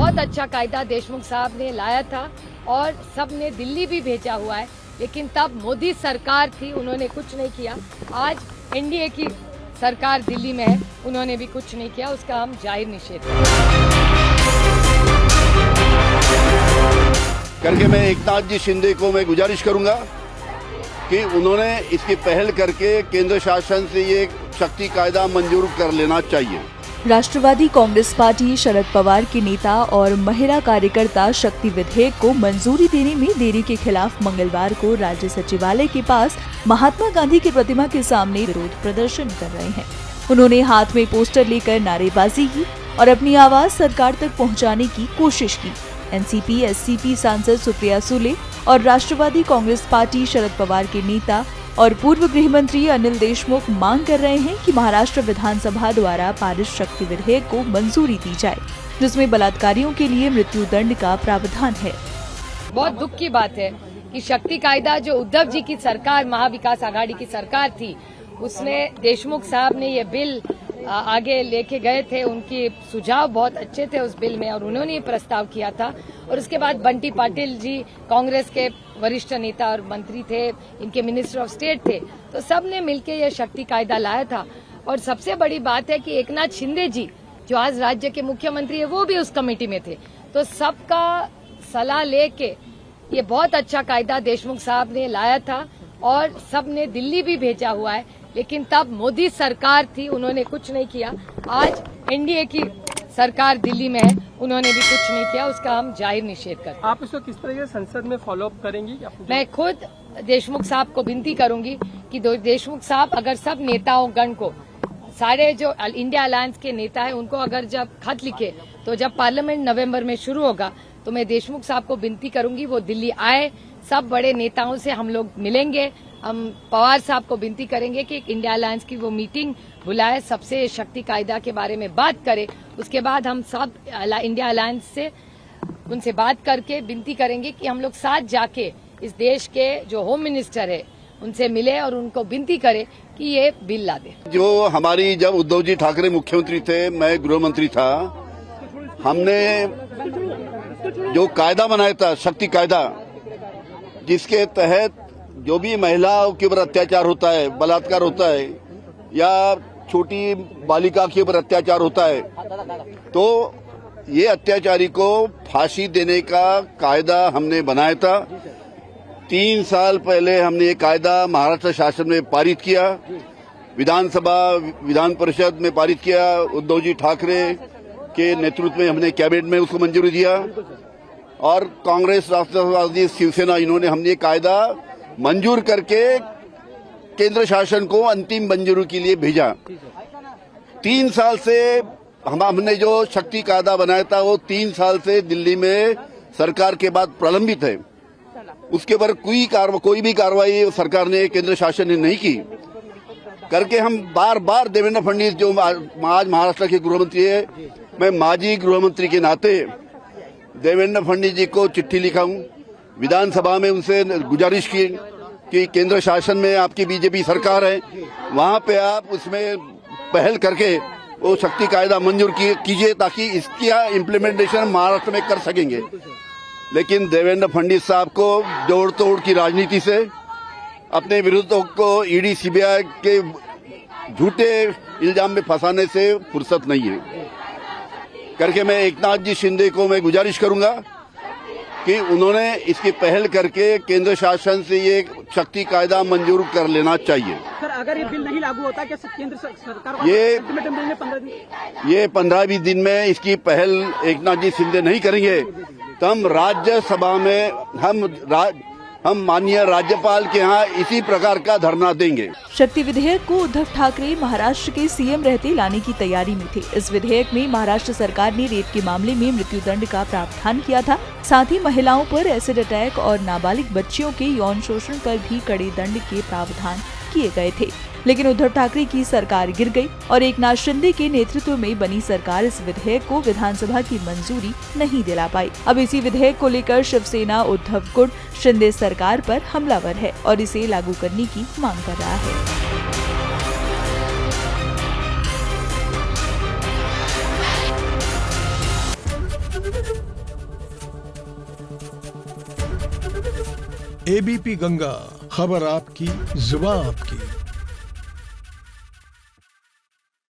बहुत अच्छा कायदा देशमुख साहब ने लाया था और सब ने दिल्ली भी भेजा हुआ है, लेकिन तब मोदी सरकार थी, उन्होंने कुछ नहीं किया। आज एनडीए की सरकार दिल्ली में है, उन्होंने भी कुछ नहीं किया, उसका हम जाहिर निषेध करके मैं एकनाथ जी शिंदे को मैं गुजारिश करूंगा कि उन्होंने इसकी पहल करके केंद्र शासन से ये शक्ति कायदा मंजूर कर लेना चाहिए। राष्ट्रवादी कांग्रेस पार्टी शरद पवार के नेता और महिला कार्यकर्ता शक्ति विधेयक को मंजूरी देने में देरी के खिलाफ मंगलवार को राज्य सचिवालय के पास महात्मा गांधी की प्रतिमा के सामने विरोध प्रदर्शन कर रहे हैं। उन्होंने हाथ में पोस्टर लेकर नारेबाजी की और अपनी आवाज सरकार तक पहुंचाने की कोशिश की। एनसीपी एससीपी सांसद सुप्रिया सुले और राष्ट्रवादी कांग्रेस पार्टी शरद पवार के नेता और पूर्व गृह मंत्री अनिल देशमुख मांग कर रहे हैं कि महाराष्ट्र विधानसभा द्वारा पारित शक्ति विधेयक को मंजूरी दी जाए, जिसमें बलात्कारियों के लिए मृत्यु दंड का प्रावधान है। बहुत दुख की बात है कि शक्ति कायदा जो उद्धव जी की सरकार, महाविकास आघाड़ी की सरकार थी, उसने देशमुख साहब ने ये बिल आगे लेके गए थे। उनके सुझाव बहुत अच्छे थे उस बिल में और उन्होंने ये प्रस्ताव किया था। और उसके बाद बंटी पाटिल जी कांग्रेस के वरिष्ठ नेता और मंत्री थे, इनके मिनिस्टर ऑफ स्टेट थे, तो सब ने मिलकर यह शक्ति कायदा लाया था। और सबसे बड़ी बात है कि एकनाथ शिंदे जी जो आज राज्य के मुख्यमंत्री है, वो भी उस कमेटी में थे। तो सबका सलाह लेके ये बहुत अच्छा कायदा देशमुख साहब ने लाया था और सब ने दिल्ली भी भेजा हुआ है, लेकिन तब मोदी सरकार थी, उन्होंने कुछ नहीं किया। आज एनडीए की सरकार दिल्ली में है, उन्होंने भी कुछ नहीं किया, उसका हम जाहिर निषेध करते हैं। आप इसको किस तरह से संसद में फॉलो अप करेंगी? मैं खुद देशमुख साहब को विनती करूंगी कि देशमुख साहब अगर सब नेताओं गण को, सारे जो इंडिया अलायंस के नेता है, उनको अगर जब खत लिखे तो जब पार्लियामेंट नवंबर में शुरू होगा तो मैं देशमुख साहब को विनती करूंगी वो दिल्ली आए, सब बड़े नेताओं से हम लोग मिलेंगे। हम पवार साहब को विनती करेंगे कि इंडिया अलायंस की वो मीटिंग बुलाए, सबसे शक्ति कायदा के बारे में बात करे। उसके बाद हम सब इंडिया अलायंस से उनसे बात करके विनती करेंगे कि हम लोग साथ जाके इस देश के जो होम मिनिस्टर है उनसे मिले और उनको विनती करे कि ये बिल ला दे। जो हमारी जब उद्धव जी ठाकरे मुख्यमंत्री थे, मैं गृह मंत्री था, हमने जो कायदा बनाया था शक्ति कायदा, जिसके तहत जो भी महिलाओं के ऊपर अत्याचार होता है, बलात्कार होता है या छोटी बालिका के ऊपर अत्याचार होता है, तो ये अत्याचारी को फांसी देने का कायदा हमने बनाया था। 3 साल पहले हमने ये कायदा महाराष्ट्र शासन में पारित किया, विधानसभा विधान परिषद में पारित किया। उद्धव जी ठाकरे के नेतृत्व में हमने कैबिनेट में उसको मंजूरी दिया और कांग्रेस, राष्ट्रवादी, शिवसेना, इन्होंने हमने ये कायदा मंजूर करके केंद्र शासन को अंतिम मंजूरी के लिए भेजा। 3 साल से हमने जो शक्ति कायदा बनाया था वो 3 साल से दिल्ली में सरकार के बाद प्रलंबित है। उसके पर कोई भी कार्रवाई सरकार ने, केंद्र शासन ने नहीं की। करके हम बार बार देवेंद्र फडणवीस जो आज महाराष्ट्र के गृह मंत्री है, मैं माजी गृह मंत्री के नाते देवेंद्र फडणवीस जी को चिट्ठी लिखा हूं, विधानसभा में उनसे गुजारिश की कि केंद्र शासन में आपकी बीजेपी सरकार है, वहां पे आप उसमें पहल करके वो शक्ति कायदा मंजूर कीजिए ताकि इसकी इम्प्लीमेंटेशन महाराष्ट्र में कर सकेंगे। लेकिन देवेंद्र फडणवीस साहब को जोड़ तोड़ की राजनीति से, अपने विरोधियों को ईडी सीबीआई के झूठे इल्जाम में फंसाने से फुर्सत नहीं है। करके मैं एकनाथ जी शिंदे को मैं गुजारिश करूंगा कि उन्होंने इसकी पहल करके केंद्र शासन से ये शक्ति कायदा मंजूर कर लेना चाहिए। सर, अगर ये बिल नहीं लागू होता, क्या केंद्र सरकार को ये 15-20 दिन में इसकी पहल एकनाथ जी शिंदे नहीं करेंगे तो हम राज्यसभा में हम माननीय राज्यपाल के यहाँ इसी प्रकार का धरना देंगे। शक्ति विधेयक को उद्धव ठाकरे महाराष्ट्र के सीएम रहते लाने की तैयारी में थे। इस विधेयक में महाराष्ट्र सरकार ने रेप के मामले में मृत्युदंड का प्रावधान किया था। साथ ही महिलाओं पर एसिड अटैक और नाबालिग बच्चियों के यौन शोषण पर भी कड़े दंड के प्रावधान किए गए थे। लेकिन उद्धव ठाकरे की सरकार गिर गई और एकनाथ शिंदे के नेतृत्व में बनी सरकार इस विधेयक को विधानसभा की मंजूरी नहीं दिला पाई। अब इसी विधेयक को लेकर शिवसेना उद्धव गुट शिंदे सरकार पर हमलावर है और इसे लागू करने की मांग कर रहा है। एबीपी गंगा, खबर आपकी, जुबान आपकी।